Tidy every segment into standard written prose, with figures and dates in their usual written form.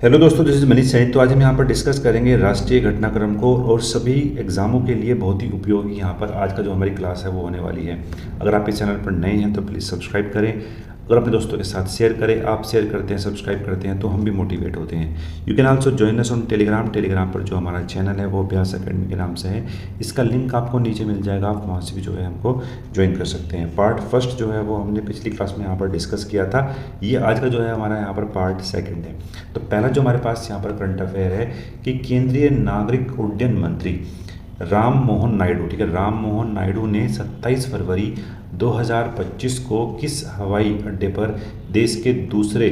Hello दोस्तों, this is Manish Saini. तो आज हम यहाँ पर डिस्कस करेंगे राष्ट्रीय घटनाक्रम को और सभी एग्जामों के लिए बहुत ही उपयोगी यहाँ पर आज का जो हमारी क्लास है वो होने वाली है। अगर आप इस चैनल पर नए हैं तो प्लीज़ सब्सक्राइब करें। अगर अपने दोस्तों के साथ शेयर करें, आप शेयर करते हैं, सब्सक्राइब करते हैं तो हम भी मोटिवेट होते हैं। You can also join us on Telegram पर जो हमारा चैनल है वो अभ्यास अकेडमी के नाम से है। इसका लिंक आपको नीचे मिल जाएगा, आप वहाँ से भी जो है हमको ज्वाइन कर सकते हैं। पार्ट फर्स्ट जो है वो हमने पिछली क्लास में यहाँ पर डिस्कस किया था। ये आज का जो है हमारा यहाँ पर पार्ट सेकेंड है। तो पहला जो हमारे पास यहाँ पर करंट अफेयर है कि केंद्रीय नागरिक उड्डयन मंत्री राम मोहन नायडू, ठीक है, राम मोहन नायडू ने 27 फरवरी 2025 को किस हवाई अड्डे पर देश के दूसरे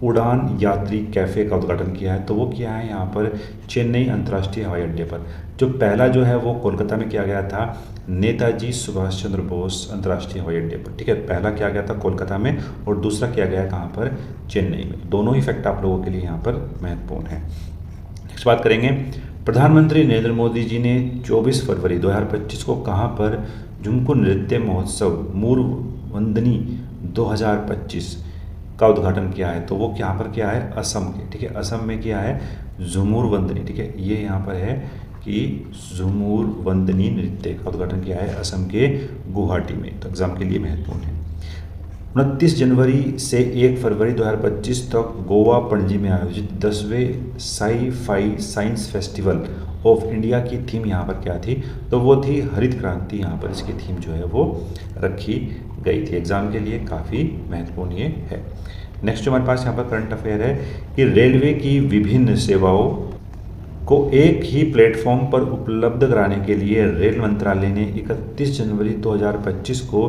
उड़ान यात्री कैफ़े का उद्घाटन किया है? तो वो किया है यहाँ पर चेन्नई अंतर्राष्ट्रीय हवाई अड्डे पर। जो पहला जो है वो कोलकाता में किया गया था, नेताजी सुभाष चंद्र बोस अंतर्राष्ट्रीय हवाई अड्डे पर, ठीक है। पहला किया गया था कोलकाता में और दूसरा किया गया कहाँ पर? चेन्नई में। दोनों ही फैक्ट आप लोगों के लिए यहाँ पर महत्वपूर्ण है। नेक्स्ट बात करेंगे, प्रधानमंत्री नरेंद्र मोदी जी ने 24 फरवरी 2025 को कहाँ पर झुमकू नृत्य महोत्सव मूरवंदनी 2025 का उद्घाटन किया है? तो वो यहाँ पर किया है असम के, ठीक है, असम में किया है झुमूर वंदनी, ठीक है। ये यहाँ पर है कि झुमूर वंदनी नृत्य का उद्घाटन किया है असम के गुवाहाटी में। तो एग्जाम के लिए महत्वपूर्ण है। 29 जनवरी से 1 फरवरी 2025 तक गोवा पणजी में आयोजित 10वें sci fi science festival of India की थीम यहाँ पर क्या थी? तो वो थी हरित क्रांति। यहाँ पर इसकी थीम जो है वो रखी गई थी। एग्जाम के लिए काफ़ी महत्वपूर्ण ये है। नेक्स्ट जो हमारे पास यहाँ पर करंट अफेयर है कि रेलवे की विभिन्न सेवाओं को एक ही प्लेटफॉर्म पर उपलब्ध कराने के लिए रेल मंत्रालय ने 31 जनवरी 2025 को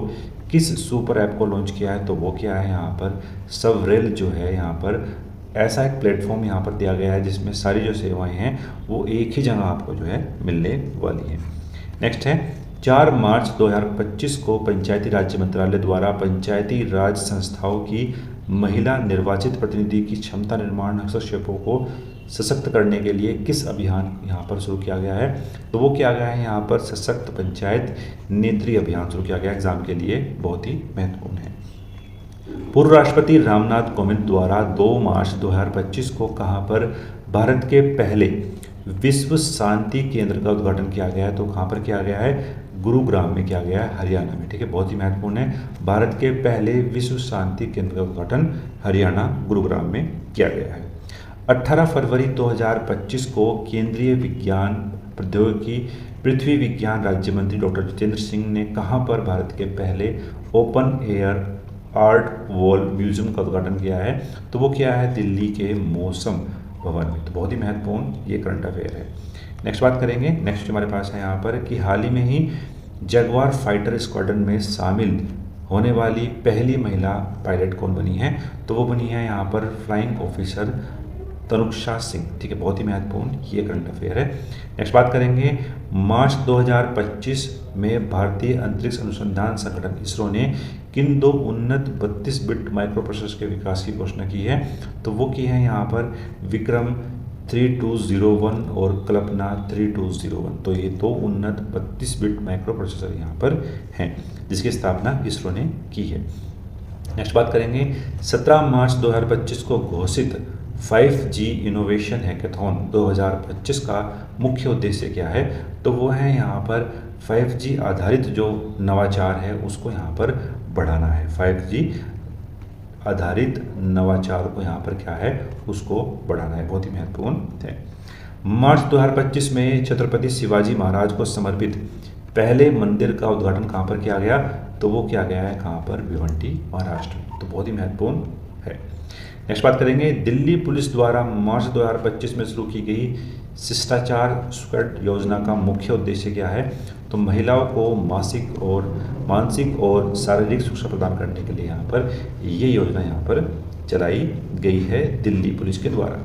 किस सुपर ऐप को लॉन्च किया है? तो वो क्या है यहाँ पर सबरेल जो है, यहाँ पर ऐसा एक प्लेटफॉर्म यहाँ पर दिया गया है जिसमें सारी जो सेवाएं हैं वो एक ही जगह आपको जो है मिलने वाली है। नेक्स्ट है 4 मार्च 2025 को पंचायती राज्य मंत्रालय द्वारा पंचायती राज संस्थाओं की महिला निर्वाचित प्रतिनिधि की क्षमता निर्माण हस्तक्षेपों को सशक्त करने के लिए किस अभियान यहाँ पर शुरू किया गया है? तो वो किया गया है यहाँ पर सशक्त पंचायत नेत्री अभियान शुरू किया गया। एग्जाम के लिए बहुत ही महत्वपूर्ण है। पूर्व राष्ट्रपति रामनाथ कोविंद द्वारा 2 मार्च 2025 को कहाँ पर भारत के पहले विश्व शांति केंद्र का उद्घाटन किया गया है? तो कहाँ पर किया गया है? गुरुग्राम में किया गया है, हरियाणा में, ठीक है। बहुत ही महत्वपूर्ण है। भारत के पहले विश्व शांति केंद्र का उद्घाटन हरियाणा गुरुग्राम में किया गया है। 18 फरवरी 2025 को केंद्रीय विज्ञान प्रौद्योगिकी पृथ्वी विज्ञान राज्य मंत्री डॉक्टर जितेंद्र सिंह ने कहाँ पर भारत के पहले open air art wall museum का उद्घाटन किया है? तो वो किया है दिल्ली के मौसम भवन में। तो बहुत ही महत्वपूर्ण ये करंट अफेयर है। नेक्स्ट बात करेंगे, नेक्स्ट हमारे पास है यहाँ पर कि हाल ही में ही जगुआर फाइटर स्क्वाड्रन में शामिल होने वाली पहली महिला पायलट कौन बनी है? तो वो बनी है यहाँ पर फ्लाइंग ऑफिसर तनुक्षा सिंह, ठीक है। बहुत ही महत्वपूर्ण ये करंट अफेयर है। नेक्स्ट बात करेंगे, मार्च 2025 में भारतीय अंतरिक्ष अनुसंधान संगठन इसरो ने किन 2 उन्नत 32 बिट माइक्रो प्रोसेसर के विकास की घोषणा की है? तो वो की है यहाँ पर विक्रम 3201 और कल्पना 3201। तो ये 2 उन्नत 32 बिट माइक्रो प्रोसेसर यहाँ पर हैं जिसकी स्थापना इसरो ने की है। नेक्स्ट बात करेंगे, 17 मार्च 2025 को घोषित 5G इनोवेशन हैकाथॉन 2025 का मुख्य उद्देश्य क्या है? तो वो है यहाँ पर 5G आधारित जो नवाचार है उसको यहाँ पर बढ़ाना है। 5G आधारित नवाचार को यहाँ पर क्या है उसको बढ़ाना है। बहुत ही महत्वपूर्ण है। मार्च 2025 में छत्रपति शिवाजी महाराज को समर्पित पहले मंदिर का उद्घाटन कहाँ पर किया गया? तो वो किया गया है कहाँ पर? भिवंडी, महाराष्ट्र में। तो बहुत ही महत्वपूर्ण है। नेक्स्ट बात करेंगे, दिल्ली पुलिस द्वारा मार्च 2025 में शुरू की गई शिष्टाचार स्क्वाड योजना का मुख्य उद्देश्य क्या है? तो महिलाओं को मानसिक और शारीरिक सुरक्षा प्रदान करने के लिए यहाँ पर ये योजना यहाँ पर चलाई गई है दिल्ली पुलिस के द्वारा।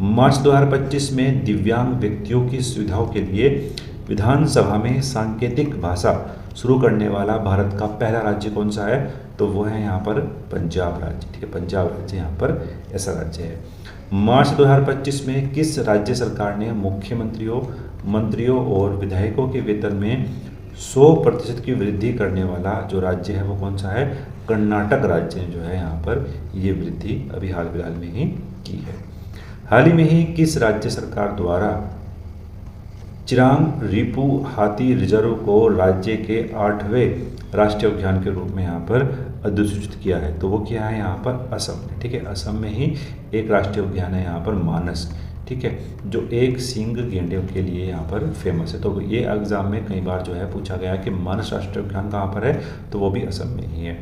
मार्च 2025 में दिव्यांग व्यक्तियों की सुविधाओं के लिए विधानसभा में सांकेतिक भाषा शुरू करने वाला भारत का पहला राज्य कौन सा है? तो वो है यहाँ पर पंजाब राज्य, ठीक है। पंजाब राज्य यहाँ पर ऐसा राज्य है। मार्च 2025 में किस राज्य सरकार ने मुख्यमंत्रियों, मंत्रियों और विधायकों के वेतन में 100% की वृद्धि करने वाला जो राज्य है वो कौन सा है? कर्नाटक राज्य ने जो है यहाँ पर ये वृद्धि अभी हाल फिलहाल में ही की है। हाल ही में ही किस राज्य सरकार द्वारा चिरांग रीपू हाथी रिजर्व को राज्य के 8वें राष्ट्रीय उद्यान के रूप में यहाँ पर अधिसूचित किया है? तो वो क्या है यहाँ पर? असम में। ठीक है, असम में ही एक राष्ट्रीय उद्यान है यहाँ पर मानस, ठीक है, जो एक सींग गेंडे के लिए यहाँ पर फेमस है। तो ये एग्जाम में कई बार जो है पूछा गया कि मानस राष्ट्रीय उद्यान कहाँ पर है, तो वो भी असम में ही है।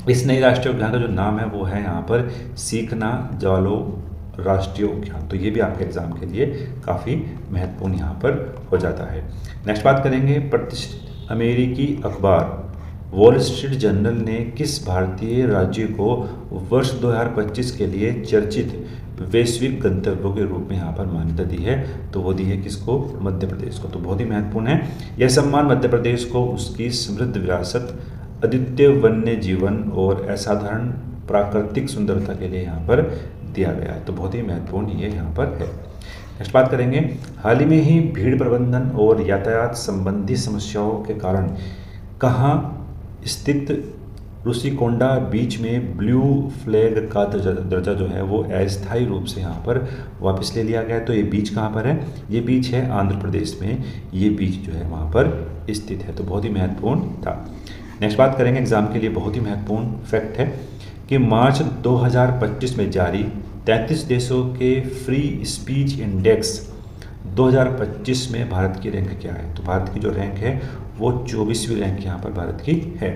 इस नई राष्ट्रीय उद्यान का जो नाम है वो है यहाँ पर सीखना जालो राष्ट्रीय उद्यान। तो ये भी आपके एग्जाम के लिए काफ़ी महत्वपूर्ण यहाँ पर हो जाता है। नेक्स्ट बात करेंगे, प्रतिष्ठित अमेरिकी अखबार वॉल स्ट्रीट जर्नल ने किस भारतीय राज्य को वर्ष 2025 के लिए चर्चित वैश्विक गंतव्यों के रूप में यहाँ पर मान्यता दी है? तो वो दी है किसको? मध्य प्रदेश को। तो बहुत ही महत्वपूर्ण है यह सम्मान मध्य प्रदेश को उसकी समृद्ध विरासत, अद्वितीय वन्य जीवन और असाधारण प्राकृतिक सुंदरता के लिए यहाँ पर दिया गया है। तो बहुत ही महत्वपूर्ण ये यहाँ पर है। नेक्स्ट बात करेंगे, हाल ही में ही भीड़ प्रबंधन और यातायात संबंधी समस्याओं के कारण कहाँ स्थित रुषिकोंडा बीच में ब्लू फ्लैग का दर्जा जो है वो अस्थायी रूप से यहाँ पर वापस ले लिया गया है? तो ये बीच कहाँ पर है? ये बीच है आंध्र प्रदेश में, ये बीच जो है वहाँ पर स्थित है। तो बहुत ही महत्वपूर्ण था। नेक्स्ट बात करेंगे, एग्जाम के लिए बहुत ही महत्वपूर्ण फैक्ट है कि मार्च 2025 में जारी 33 देशों के फ्री स्पीच इंडेक्स 2025 में भारत की रैंक क्या है? तो भारत की जो रैंक है वो 24वीं रैंक यहाँ पर भारत की है।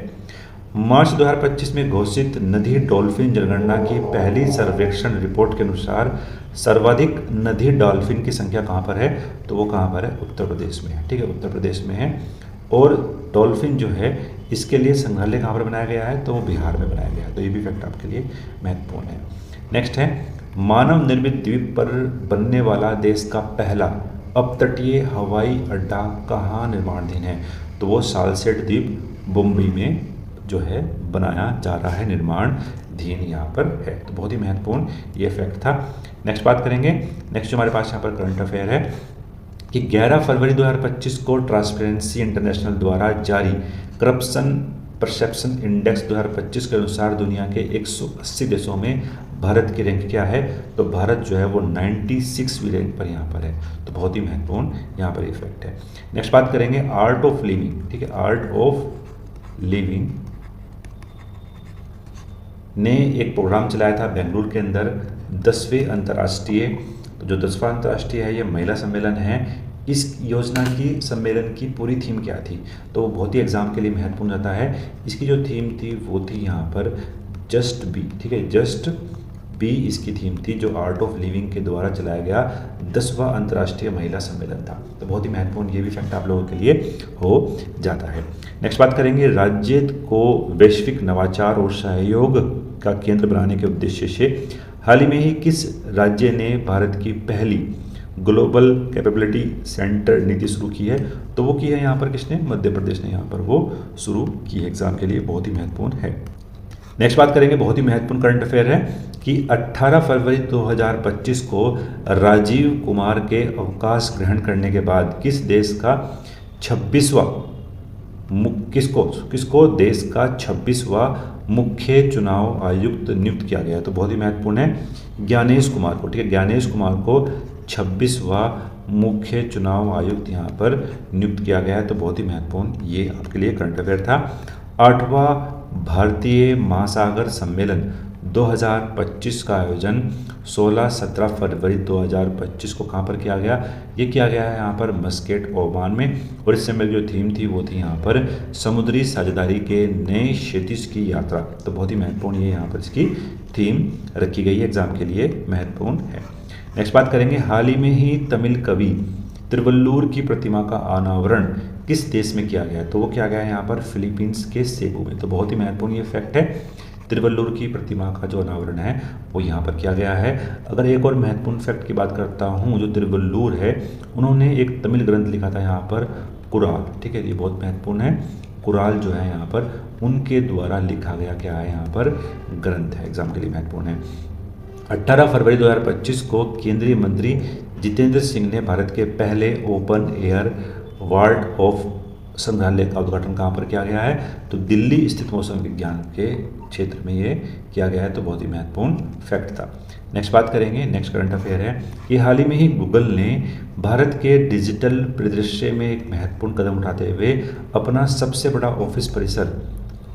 मार्च 2025 में घोषित नदी डॉल्फिन जनगणना की पहली सर्वेक्षण रिपोर्ट के अनुसार सर्वाधिक नदी डॉल्फिन की संख्या कहाँ पर है? तो वो कहाँ पर है? उत्तर प्रदेश में है। ठीक है, उत्तर प्रदेश में है। और डॉल्फिन जो है इसके लिए संग्रहालय कहाँ पर बनाया गया है? तो वो बिहार में बनाया गया है। तो ये भी फैक्ट आपके लिए महत्वपूर्ण है। नेक्स्ट है, मानव निर्मित द्वीप पर बनने वाला देश का पहला अपतटीय हवाई अड्डा कहाँ निर्माणाधीन है? तो वो सालसेट द्वीप मुंबई में जो है बनाया जा रहा है, निर्माणाधीन यहाँ पर है। तो बहुत ही महत्वपूर्ण ये फैक्ट था। नेक्स्ट बात करेंगे, नेक्स्ट जो हमारे पास यहाँ पर करंट अफेयर है कि 11 फरवरी 2025 को ट्रांसपेरेंसी इंटरनेशनल द्वारा जारी करप्शन परसेप्शन इंडेक्स 2025 के अनुसार दुनिया के 180 देशों में भारत की रैंक क्या है? तो भारत जो है वो 96वीं रैंक पर यहाँ पर है। तो बहुत ही महत्वपूर्ण यहाँ पर इफेक्ट है। नेक्स्ट बात करेंगे आर्ट ऑफ लिविंग। ठीक है, आर्ट ऑफ लिविंग ने एक प्रोग्राम चलाया था बेंगलुरु के अंदर 10वें अंतर्राष्ट्रीय, तो जो 10वां अंतर्राष्ट्रीय है ये महिला सम्मेलन है। इस योजना की सम्मेलन की पूरी थीम क्या थी? तो वो बहुत ही एग्जाम के लिए महत्वपूर्ण रहता है। इसकी जो थीम थी वो थी यहाँ पर जस्ट बी। ठीक है, जस्ट बी इसकी थीम थी, जो आर्ट ऑफ लिविंग के द्वारा चलाया गया 10वां अंतर्राष्ट्रीय महिला सम्मेलन था। तो बहुत ही महत्वपूर्ण ये भी फैक्ट आप लोगों के लिए हो जाता है। नेक्स्ट बात करेंगे, राज्य को वैश्विक नवाचार और सहयोग का केंद्र बनाने के उद्देश्य से हाल ही में ही किस राज्य ने भारत की पहली ग्लोबल कैपेबिलिटी सेंटर नीति शुरू की है? तो वो की है यहाँ पर किसने? मध्य प्रदेश ने यहाँ पर वो शुरू की है। एग्जाम के लिए बहुत ही महत्वपूर्ण है। नेक्स्ट बात करेंगे, बहुत ही महत्वपूर्ण करंट अफेयर है कि 18 फरवरी 2025 को राजीव कुमार के अवकाश ग्रहण करने के बाद किस देश का 26वां किसको देश का 26वां मुख्य चुनाव आयुक्त नियुक्त किया गया? तो बहुत ही महत्वपूर्ण है, ज्ञानेश कुमार को। ठीक है, ज्ञानेश कुमार को 26वां मुख्य चुनाव आयुक्त यहाँ पर नियुक्त किया गया है। तो बहुत ही महत्वपूर्ण ये आपके लिए करंट अफेयर था। 8वां भारतीय महासागर सम्मेलन 2025 का आयोजन 16-17 फरवरी 2025 को कहाँ पर किया गया? ये किया गया है यहाँ पर मस्केट, ओमान में। और इस समय जो थीम थी वो थी यहाँ पर समुद्री साझेदारी के नए क्षितिज की यात्रा। तो बहुत ही महत्वपूर्ण ये यहाँ पर इसकी थीम रखी गई है, एग्जाम के लिए महत्वपूर्ण है। नेक्स्ट बात करेंगे, हाल ही में ही तमिल कवि तिरुवल्लुवर की प्रतिमा का अनावरण किस देश में किया गया? तो वो किया गया है यहाँ पर फिलीपींस के सेबू में। तो बहुत ही महत्वपूर्ण ये फैक्ट है, तिरुवल्लुवर की प्रतिमा का जो अनावरण है वो यहाँ पर किया गया है। अगर एक और महत्वपूर्ण फैक्ट की बात करता हूँ, जो तिरुवल्लुवर है उन्होंने एक तमिल ग्रंथ लिखा था यहाँ पर कुराल। ठीक है, ये बहुत महत्वपूर्ण है। कुराल जो है यहाँ पर उनके द्वारा लिखा गया क्या है यहाँ पर ग्रंथ है, एग्जाम के लिए महत्वपूर्ण है। 18 फरवरी 2025 को केंद्रीय मंत्री जितेंद्र सिंह ने भारत के पहले ओपन एयर वार्ड ऑफ संग्रहालय का उद्घाटन कहाँ पर किया गया है? तो दिल्ली स्थित मौसम विज्ञान के क्षेत्र में ये किया गया है। तो बहुत ही महत्वपूर्ण फैक्ट था। नेक्स्ट बात करेंगे, नेक्स्ट करंट अफेयर है कि हाल ही में ही गूगल ने भारत के डिजिटल परिदृश्य में एक महत्वपूर्ण कदम उठाते हुए अपना सबसे बड़ा ऑफिस परिसर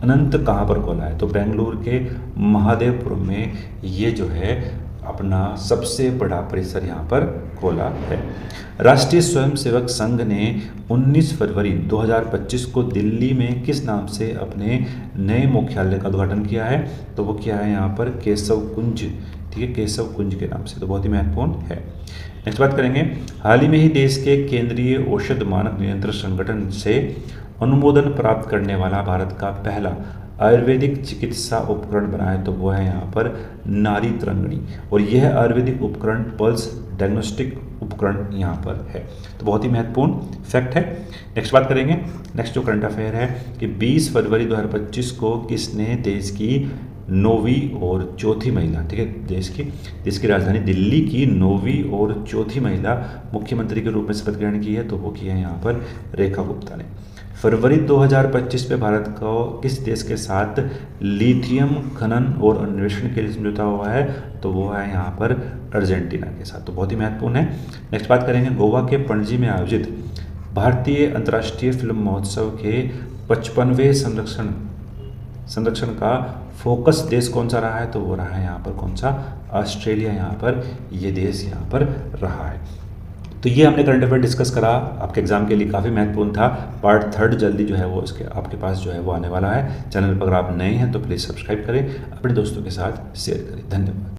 अनंत कहाँ पर खोला है? तो बेंगलुरु के महादेवपुरम में ये जो है अपना सबसे बड़ा परिसर यहाँ पर खोला है। राष्ट्रीय स्वयंसेवक संघ ने 19 फरवरी 2025 को दिल्ली में किस नाम से अपने नए मुख्यालय का उद्घाटन किया है? तो वो किया है यहाँ पर केशव कुंज, ठीक है, केशव कुंज के नाम से। तो बहुत ही महत्वपूर्ण है। नेक्स्ट बात करेंगे, हाल ही में ही देश के केंद्रीय औषध मानक नियंत्रण संगठन से अनुमोदन प्राप्त करने वाला भारत का पहला आयुर्वेदिक चिकित्सा उपकरण बना है। तो वो है यहाँ पर नारी तरंगिणी, और यह आयुर्वेदिक उपकरण पल्स डायग्नोस्टिक उपकरण यहाँ पर है। तो बहुत ही महत्वपूर्ण फैक्ट है। नेक्स्ट बात करेंगे, नेक्स्ट जो करंट अफेयर है कि 20 फरवरी 2025 को किसने देश की 9वीं और चौथी महिला, ठीक है, देश की राजधानी दिल्ली की 9वीं और चौथी महिला मुख्यमंत्री के रूप में शपथ ग्रहण की है? तो वो की है यहाँ पर रेखा गुप्ता ने। फरवरी 2025 में भारत को किस देश के साथ लिथियम खनन और अन्वेषण के लिए समझौता हुआ है? तो वो है यहाँ पर अर्जेंटीना के साथ। तो बहुत ही महत्वपूर्ण है। नेक्स्ट बात करेंगे, गोवा के पणजी में आयोजित भारतीय अंतर्राष्ट्रीय फिल्म महोत्सव के 55वें संरक्षण का फोकस देश कौन सा रहा है? तो वो रहा है यहाँ पर कौन सा? ऑस्ट्रेलिया यहाँ पर ये देश यहाँ पर रहा है। तो ये हमने करंट अफेयर डिस्कस करा, आपके एग्जाम के लिए काफ़ी महत्वपूर्ण था। पार्ट 3 जल्दी जो है वो इसके आपके पास जो है वो आने वाला है। चैनल पर अगर आप नए हैं तो प्लीज़ सब्सक्राइब करें, अपने दोस्तों के साथ शेयर करें। धन्यवाद।